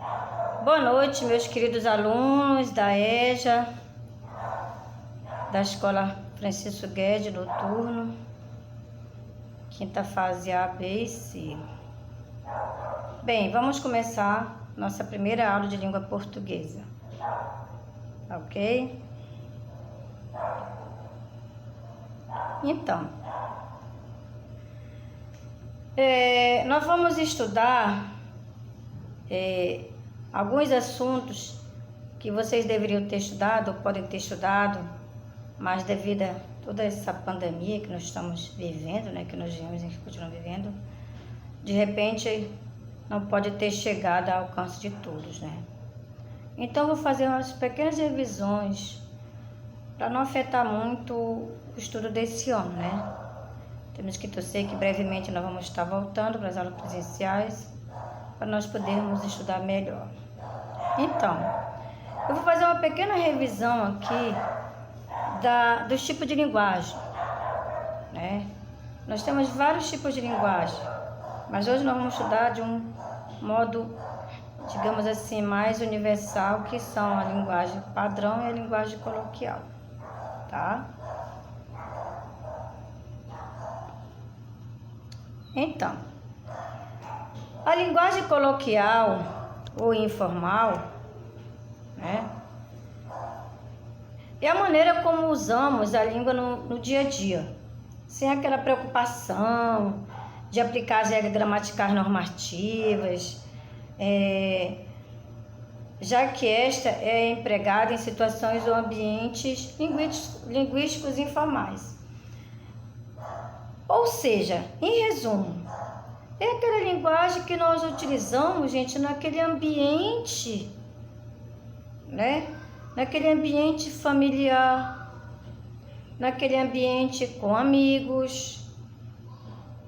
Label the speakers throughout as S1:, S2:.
S1: Boa noite, meus queridos alunos da EJA, da Escola Francisco Guedes, noturno, quinta fase A, B e C. Bem, vamos começar nossa primeira aula de língua portuguesa, ok? Então, nós vamos estudar alguns assuntos que vocês deveriam ter estudado ou podem ter estudado, mas devido a toda essa pandemia que nós estamos vivendo, né, que nós vivemos e continuamos vivendo, de repente não pode ter chegado ao alcance de todos, né? Então vou fazer umas pequenas revisões para não afetar muito o estudo desse ano, né? Temos que torcer que brevemente nós vamos estar voltando para as aulas presenciais para nós podermos estudar melhor. Então, eu vou fazer uma pequena revisão aqui dos tipos de linguagem, né? Nós temos vários tipos de linguagem, mas hoje nós vamos estudar de um modo, digamos assim, mais universal, que são a linguagem padrão e a linguagem coloquial, tá? Então, a linguagem coloquial ou informal, né, é a maneira como usamos a língua no dia a dia, sem aquela preocupação de aplicar as regras gramaticais normativas, já que esta é empregada em situações ou ambientes linguísticos informais. Ou seja, em resumo, é aquela linguagem que nós utilizamos, gente, naquele ambiente, né? Naquele ambiente familiar, naquele ambiente com amigos,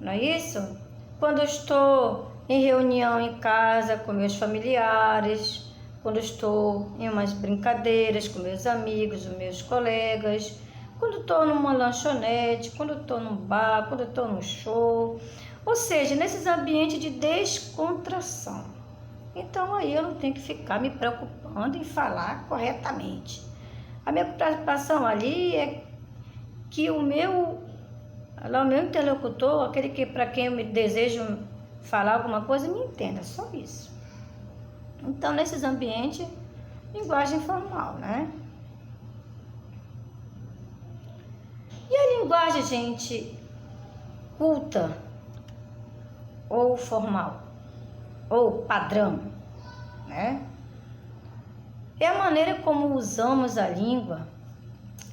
S1: não é isso? Quando eu estou em reunião em casa com meus familiares, quando eu estou em umas brincadeiras com meus amigos, os meus colegas, quando estou numa lanchonete, quando estou num bar, quando estou num show, ou seja, nesses ambientes de descontração. Então aí eu não tenho que ficar me preocupando em falar corretamente. A minha preocupação ali é que o meu interlocutor, aquele que para quem eu me desejo falar alguma coisa, me entenda, só isso. Então nesses ambientes, linguagem formal, né? E a linguagem, gente, culta ou formal ou padrão, né? É a maneira como usamos a língua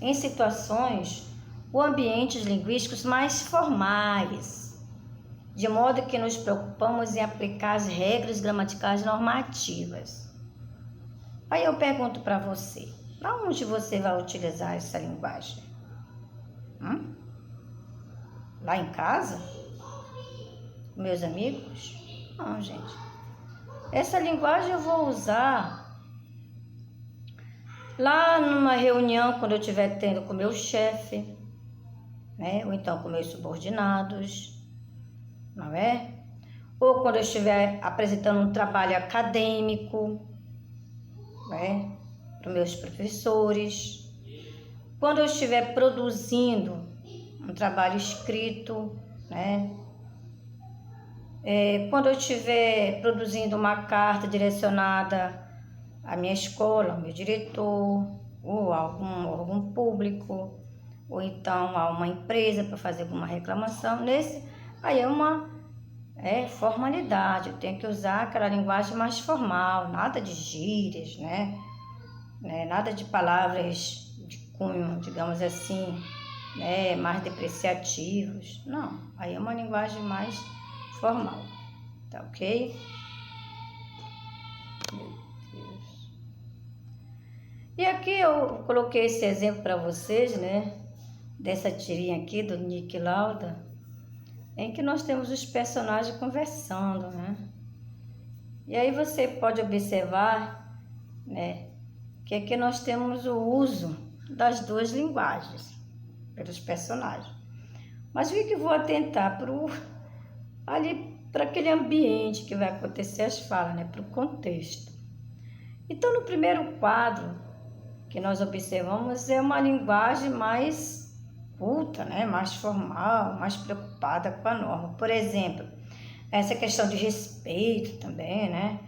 S1: em situações ou ambientes linguísticos mais formais, de modo que nos preocupamos em aplicar as regras gramaticais normativas. Aí eu pergunto para você, aonde você vai utilizar essa linguagem? Lá em casa? Com meus amigos? Não, gente. Essa linguagem eu vou usar lá numa reunião, quando eu estiver tendo com meu chefe, né? Ou então com meus subordinados, não é? Ou quando eu estiver apresentando um trabalho acadêmico, né? Para meus professores. Quando eu estiver produzindo um trabalho escrito, né? Quando eu estiver produzindo uma carta direcionada à minha escola, ao meu diretor, ou a algum órgão público, ou então a uma empresa para fazer alguma reclamação, aí é uma formalidade, eu tenho que usar aquela linguagem mais formal, nada de gírias, né? Nada de palavras de cunho, digamos assim, né? Mais depreciativos, não, aí é uma linguagem mais formal, tá ok? Meu Deus. E aqui eu coloquei esse exemplo para vocês, né? Dessa tirinha aqui do Nick Lauda, em que nós temos os personagens conversando, né? E aí você pode observar, né? Que aqui nós temos o uso das duas linguagens pelos personagens. Mas o que eu vou atentar para aquele ambiente que vai acontecer as falas, né? Para o contexto. Então, no primeiro quadro que nós observamos é uma linguagem mais culta, né? Mais formal, mais preocupada com a norma. Por exemplo, essa questão de respeito também, né?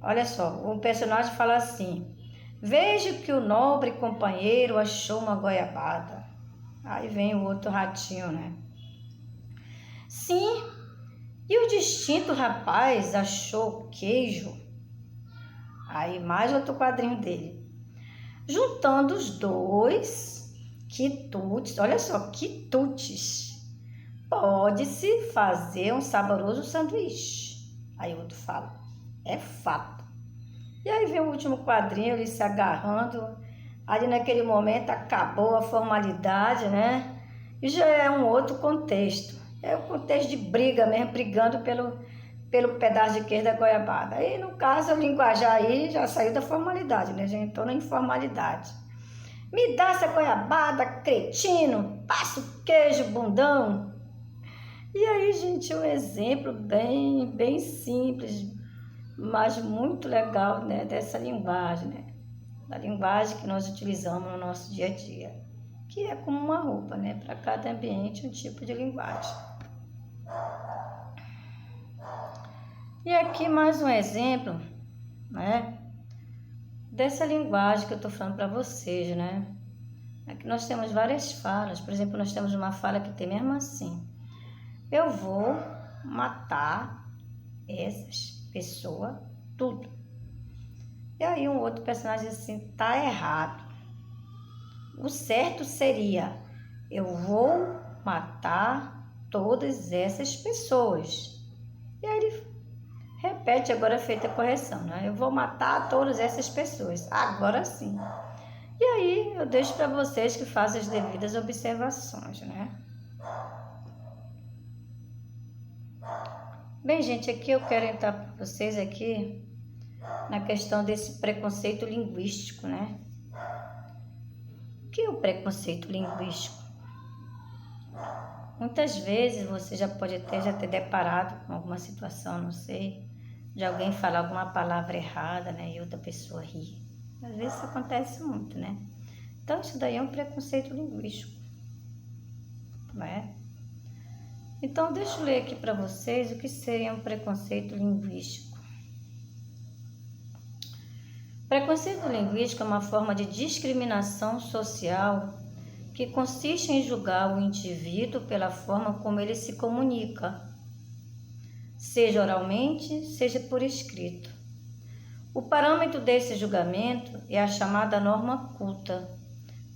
S1: Olha só, o personagem fala assim: vejo que o nobre companheiro achou uma goiabada. Aí vem o outro ratinho, né? Sim, e o distinto rapaz achou queijo. Aí mais outro quadrinho dele. Juntando os dois, quitutes, olha só, quitutes, pode-se fazer um saboroso sanduíche. Aí o outro fala, é fato. E aí vem o último quadrinho, ele se agarrando. Ali naquele momento acabou a formalidade, né? E já é um outro contexto. É o contexto de briga mesmo, brigando pelo pedaço de queijo da goiabada. Aí, no caso, o linguajar aí já saiu da formalidade, né? Já entrou na informalidade. Me dá essa goiabada, cretino, passa o queijo, bundão. E aí, gente, um exemplo bem simples, mas muito legal, né? Dessa linguagem, né? Da linguagem que nós utilizamos no nosso dia a dia, que é como uma roupa, né? Para cada ambiente, um tipo de linguagem. E aqui mais um exemplo, né? Dessa linguagem que eu estou falando para vocês, né? Aqui nós temos várias falas. Por exemplo, nós temos uma fala que tem mesmo assim: eu vou matar essas pessoas tudo. E aí um outro personagem diz assim: tá errado. O certo seria: eu vou matar todas essas pessoas. E aí ele repete, agora feita a correção, né? Eu vou matar todas essas pessoas. Agora sim. E aí eu deixo para vocês que façam as devidas observações, né? Bem, gente, aqui eu quero entrar para vocês aqui na questão desse preconceito linguístico, né? O que é o preconceito linguístico? Muitas vezes você já pode até já ter deparado com alguma situação, não sei, de alguém falar alguma palavra errada, né? E outra pessoa rir. Às vezes isso acontece muito, né? Então isso daí é um preconceito linguístico, né? Então deixa eu ler aqui para vocês o que seria um preconceito linguístico. Preconceito linguístico é uma forma de discriminação social que consiste em julgar o indivíduo pela forma como ele se comunica, seja oralmente, seja por escrito. O parâmetro desse julgamento é a chamada norma culta.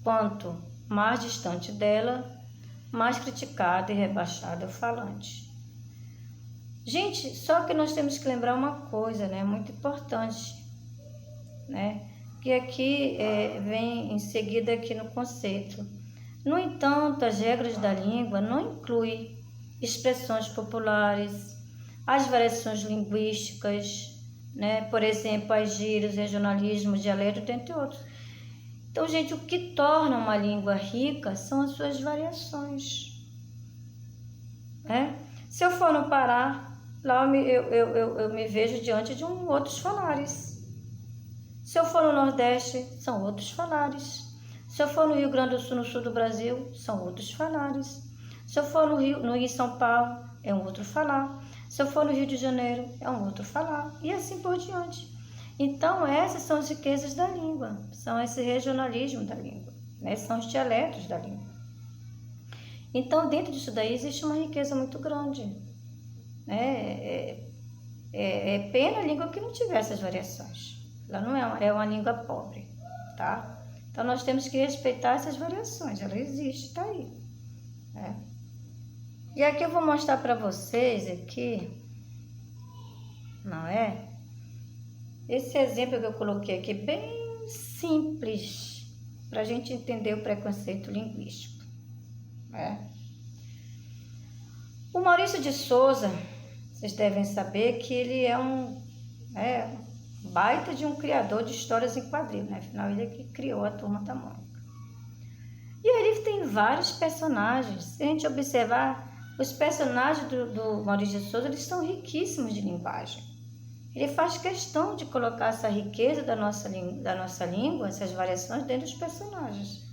S1: Quanto mais distante dela, mais criticado e rebaixado é o falante. Gente, só que nós temos que lembrar uma coisa, né, muito importante, né, que aqui vem em seguida aqui no conceito. No entanto, as regras da língua não incluem expressões populares, as variações linguísticas, né, por exemplo, as gírias, regionalismos, dialetos, entre outros. Então, gente, o que torna uma língua rica são as suas variações, né? Se eu for no Pará, lá eu me vejo diante de outros falares. Se eu for no Nordeste, são outros falares. Se eu for no Rio Grande do Sul, no sul do Brasil, são outros falares. Se eu for no Rio e São Paulo, é um outro falar. Se eu for no Rio de Janeiro, é um outro falar. E assim por diante. Então, essas são as riquezas da língua, são esse regionalismo da língua, né? São os dialetos da língua. Então, dentro disso daí, existe uma riqueza muito grande, né? É pena a língua que não tiver essas variações. Ela não é uma língua pobre, tá? Então, nós temos que respeitar essas variações, ela existe, está aí, né? E aqui eu vou mostrar para vocês aqui, não é? Esse exemplo que eu coloquei aqui, bem simples, para a gente entender o preconceito linguístico, né? O Maurício de Souza, vocês devem saber que ele é um baita de um criador de histórias em quadrinhos, né? Afinal, ele é que criou a Turma da Mônica. E ele tem vários personagens. Se a gente observar, os personagens do Maurício de Souza, eles são riquíssimos de linguagem, ele faz questão de colocar essa riqueza da nossa língua, essas variações dentro dos personagens.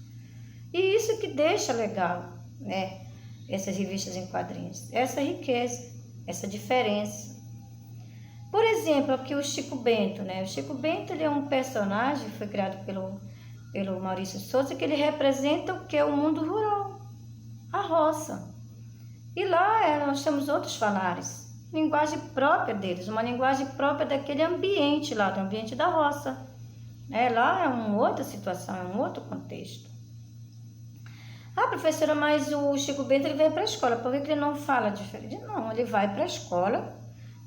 S1: E isso que deixa legal, né? Essas revistas em quadrinhos, essa riqueza, essa diferença. Por exemplo, aqui o Chico Bento, né? O Chico Bento, ele é um personagem, foi criado pelo Maurício Souza, que ele representa o que é o mundo rural, a roça. E lá nós temos outros falares, linguagem própria deles, uma linguagem própria daquele ambiente lá, do ambiente da roça. Lá é uma outra situação, é um outro contexto. Ah, professora, mas o Chico Bento ele vem para a escola, por que ele não fala diferente? Não, ele vai para a escola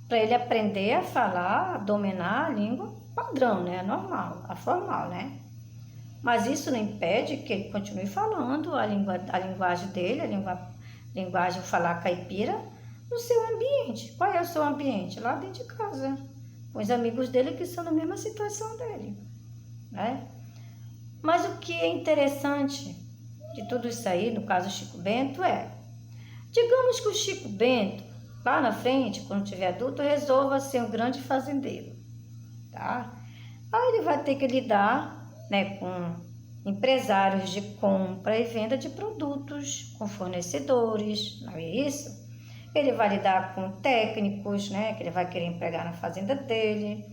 S1: para ele aprender a falar, a dominar a língua padrão, né? A normal, a formal, né? Mas isso não impede que ele continue falando a linguagem dele, linguagem falar caipira, no seu ambiente. Qual é o seu ambiente? Lá dentro de casa, com os amigos dele que são na mesma situação dele, né? Mas o que é interessante de tudo isso aí, no caso do Chico Bento, digamos que o Chico Bento, lá na frente, quando tiver adulto, resolva ser um grande fazendeiro, tá? Aí ele vai ter que lidar, né, com empresários de compra e venda de produtos, com fornecedores, não é isso? Ele vai lidar com técnicos, né, que ele vai querer empregar na fazenda dele.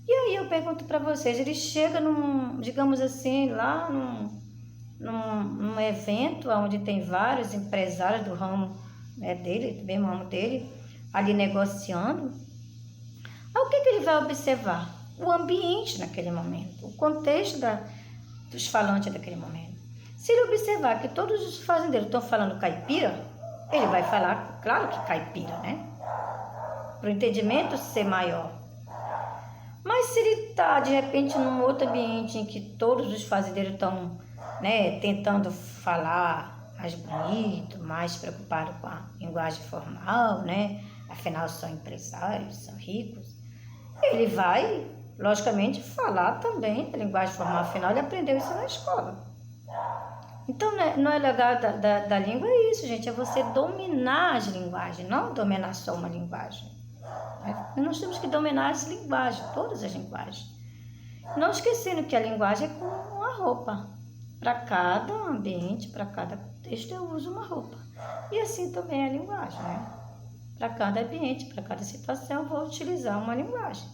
S1: E aí eu pergunto para vocês, ele chega digamos assim, lá num evento onde tem vários empresários do ramo, né, dele, do mesmo ramo dele, ali negociando. Aí o que ele vai observar? O ambiente naquele momento, o contexto dos falantes daquele momento. Se ele observar que todos os fazendeiros estão falando caipira, ele vai falar, claro que caipira, né? Para o entendimento ser maior. Mas se ele está, de repente, num outro ambiente em que todos os fazendeiros estão, né, tentando falar mais bonito, mais preocupado com a linguagem formal, né? Afinal, são empresários, são ricos. Ele vai, logicamente, falar também a linguagem formal, afinal, ele aprendeu isso na escola. Então, não é legal da língua, é isso, gente, é você dominar as linguagens, não dominar só uma linguagem. Nós temos que dominar as linguagens, todas as linguagens. Não esquecendo que a linguagem é como uma roupa. Para cada ambiente, para cada contexto, eu uso uma roupa. E assim também é a linguagem, né? Para cada ambiente, para cada situação, eu vou utilizar uma linguagem.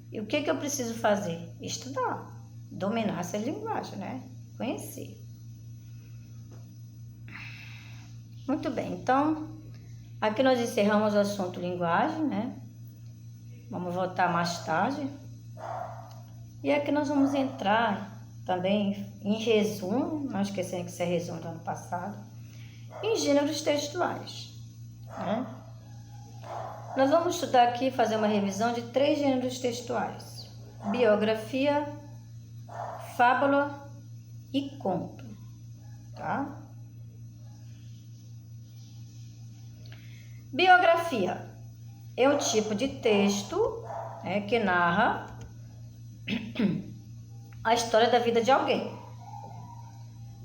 S1: E o que eu preciso fazer? Estudar, dominar essa linguagem, né? Conhecer. Muito bem, então, aqui nós encerramos o assunto linguagem, né? Vamos voltar mais tarde. E aqui nós vamos entrar também em resumo, não esquecendo que isso é resumo do ano passado, em gêneros textuais, né? Nós vamos estudar aqui, fazer uma revisão de 3 gêneros textuais: biografia, fábula e conto, tá? Biografia é um tipo de texto, né, que narra a história da vida de alguém.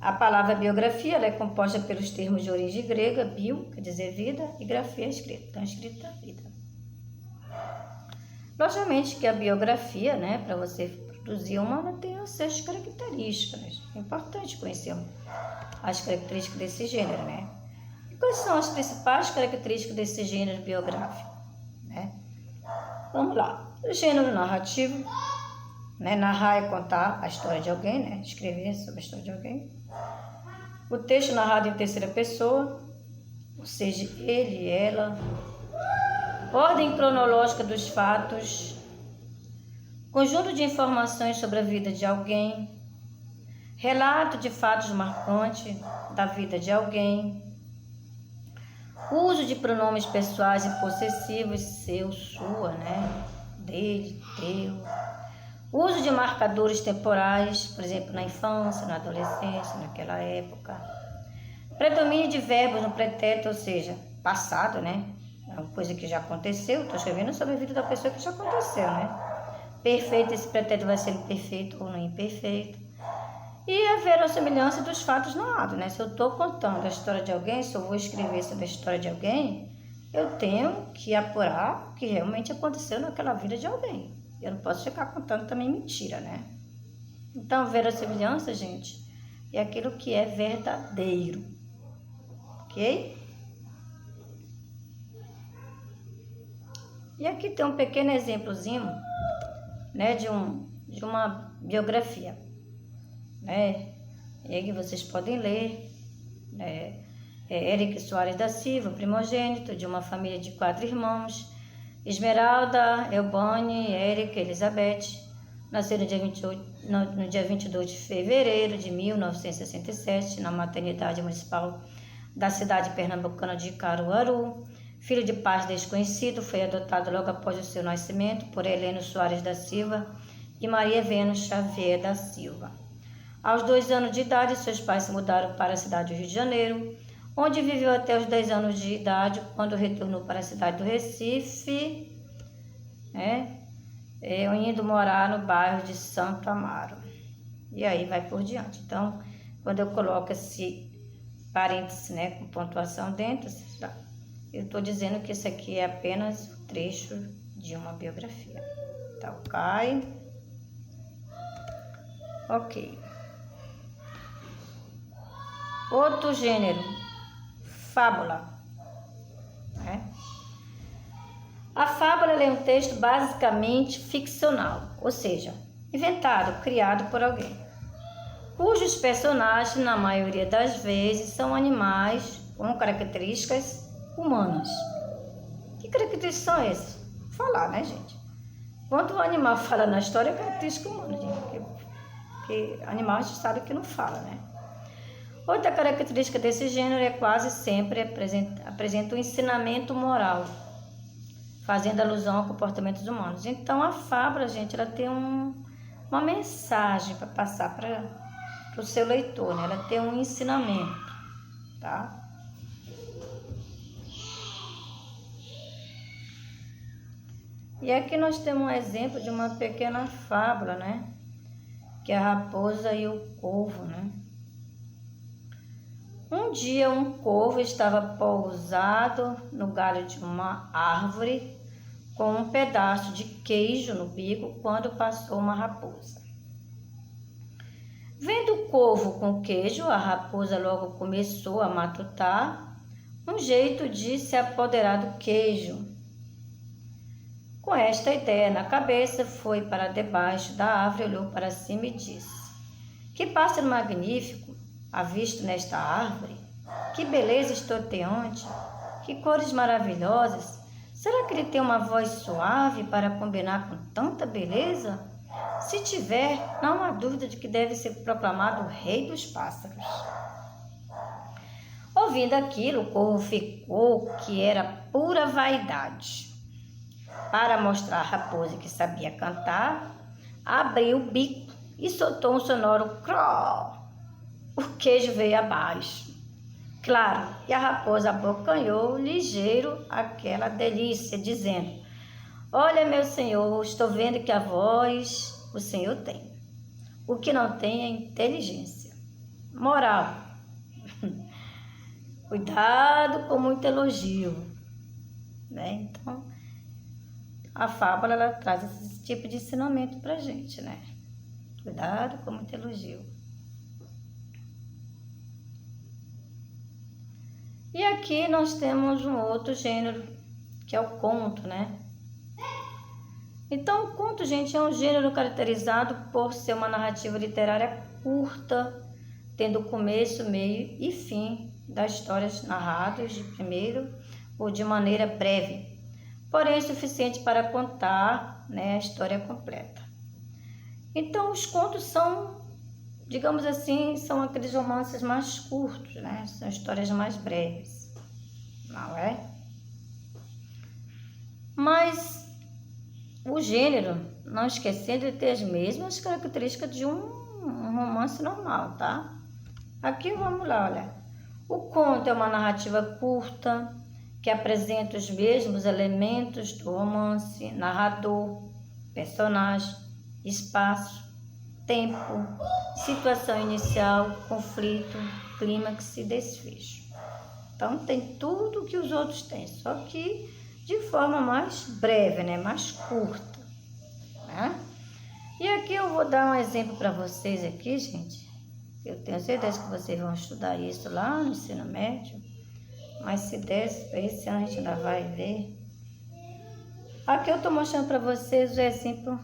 S1: A palavra biografia ela é composta pelos termos de origem grega, bio, quer dizer vida, e grafia, escrita, então escrita, vida. Logicamente que a biografia, né, para você produzir uma, ela tem as suas características. É importante conhecer as características desse gênero, né? E quais são as principais características desse gênero biográfico, né? Vamos lá. O gênero narrativo, né? Narrar é contar a história de alguém, né? Escrever sobre a história de alguém. O texto narrado em terceira pessoa, ou seja, ele, ela. Ordem cronológica dos fatos. Conjunto de informações sobre a vida de alguém. Relato de fatos marcantes da vida de alguém. Uso de pronomes pessoais e possessivos, seu, sua, né? Dele, teu. Uso de marcadores temporais, por exemplo, na infância, na adolescência, naquela época. Predomínio de verbos no pretérito, ou seja, passado, né? É uma coisa que já aconteceu, estou escrevendo sobre a vida da pessoa que já aconteceu, né? Perfeito, esse pretérito vai ser imperfeito ou não imperfeito. E a verossimilhança dos fatos narrados, né? Se eu estou contando a história de alguém, se eu vou escrever sobre a história de alguém, eu tenho que apurar o que realmente aconteceu naquela vida de alguém. Eu não posso ficar contando também mentira, né? Então, verossimilhança, gente, é aquilo que é verdadeiro, ok? E aqui tem um pequeno exemplozinho, né, de uma biografia, né? E aí vocês podem ler, né? Eric Soares da Silva, primogênito de uma família de 4 irmãos, Esmeralda, Elbane, Eric, Elizabeth, nasceu no dia 22 de fevereiro de 1967, na maternidade municipal da cidade pernambucana de Caruaru. Filho de pais desconhecido, foi adotado logo após o seu nascimento por Heleno Soares da Silva e Maria Vênus Xavier da Silva. Aos 2 anos de idade, seus pais se mudaram para a cidade do Rio de Janeiro, onde viveu até os 10 anos de idade, quando retornou para a cidade do Recife, indo morar no bairro de Santo Amaro. E aí vai por diante. Então, quando eu coloco esse parêntese, né, com pontuação dentro, eu estou dizendo que isso aqui é apenas um trecho de uma biografia. Tá, ok? Ok. Outro gênero, fábula. A fábula é um texto basicamente ficcional, ou seja, inventado, criado por alguém, cujos personagens, na maioria das vezes, são animais com características humanas. Que características são essas? Falar, né, gente? Quando o animal fala na história, é característica humana, gente. Porque animal a gente sabe que não fala, né? Outra característica desse gênero é quase sempre apresenta um ensinamento moral, fazendo alusão a comportamentos humanos. Então, a fábula, gente, ela tem uma mensagem para passar para o seu leitor, né? Ela tem um ensinamento, tá? E aqui nós temos um exemplo de uma pequena fábula, né? Que é a raposa e o corvo, né? Um dia um corvo estava pousado no galho de uma árvore com um pedaço de queijo no bico quando passou uma raposa. Vendo o corvo com queijo, a raposa logo começou a matutar um jeito de se apoderar do queijo. Com esta ideia na cabeça, foi para debaixo da árvore, olhou para cima e disse: "Que pássaro magnífico há visto nesta árvore? Que beleza estonteante! Que cores maravilhosas! Será que ele tem uma voz suave para combinar com tanta beleza? Se tiver, não há dúvida de que deve ser proclamado o rei dos pássaros." Ouvindo aquilo, o corvo ficou que era pura vaidade. Para mostrar à raposa que sabia cantar, abriu o bico e soltou um sonoro craw. O queijo veio abaixo. Claro, e a raposa abocanhou ligeiro aquela delícia, dizendo: "Olha, meu senhor, estou vendo que a voz o senhor tem. O que não tem é inteligência." Moral: cuidado com muito elogio, né? Então, a fábula ela traz esse tipo de ensinamento pra gente, né? Cuidado com muito elogio. E aqui nós temos um outro gênero, que é o conto, né? Então, o conto, gente, é um gênero caracterizado por ser uma narrativa literária curta, tendo começo, meio e fim das histórias narradas de primeiro ou de maneira breve, porém suficiente para contar, né, a história completa. Então, os contos são, digamos assim, são aqueles romances mais curtos, né? São histórias mais breves, não é? Mas o gênero, não esquecendo de ter as mesmas características de um romance normal, tá? Aqui vamos lá, olha. O conto é uma narrativa curta, que apresenta os mesmos elementos do romance: narrador, personagem, espaço, tempo, situação inicial, conflito, clímax e desfecho. Então tem tudo que os outros têm, só que de forma mais breve, né? Mais curta, né? E aqui eu vou dar um exemplo para vocês aqui, gente. Eu tenho certeza que vocês vão estudar isso lá no ensino médio, mas se desse para esse ano a gente ainda vai ver. Aqui eu estou mostrando para vocês o exemplo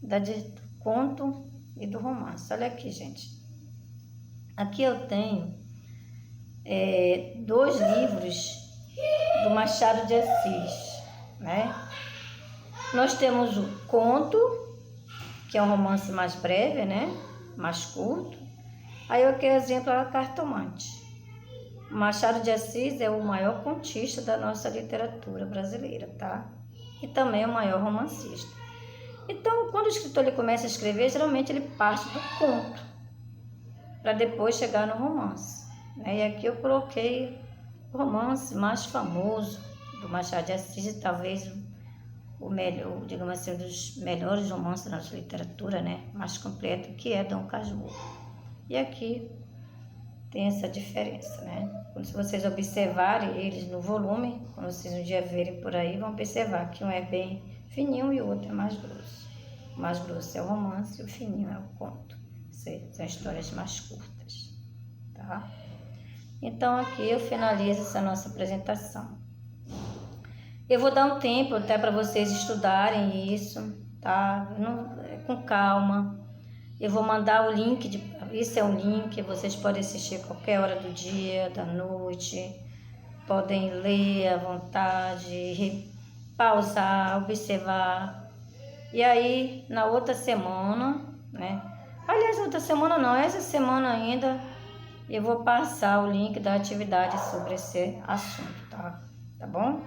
S1: do conto e do romance. Olha aqui, gente. Aqui eu tenho 2 livros do Machado de Assis, né? Nós temos o conto, que é um romance mais breve, né? Mais curto. Aí aqui o exemplo é a Cartomante. O Machado de Assis é o maior contista da nossa literatura brasileira, tá? E também é o maior romancista. Então, quando o escritor ele começa a escrever, geralmente ele parte do conto, para depois chegar no romance, né? E aqui eu coloquei o romance mais famoso do Machado de Assis, e talvez o melhor, digamos assim, um dos melhores romances da nossa literatura, né? Mais completo, que é Dom Casmurro. E aqui tem essa diferença, né? Quando vocês observarem eles no volume, quando vocês um dia verem por aí, vão observar que um é bem fininho e o outro é mais grosso. O mais grosso é o romance e o fininho é o conto. São histórias mais curtas, tá? Então aqui eu finalizo essa nossa apresentação. Eu vou dar um tempo até para vocês estudarem isso, tá? Com calma. Eu vou mandar o link, isso é um link, vocês podem assistir a qualquer hora do dia, da noite, podem ler à vontade, pausar, observar. E aí, na outra semana, né? Aliás, outra semana não, essa semana ainda, eu vou passar o link da atividade sobre esse assunto, tá? Tá bom?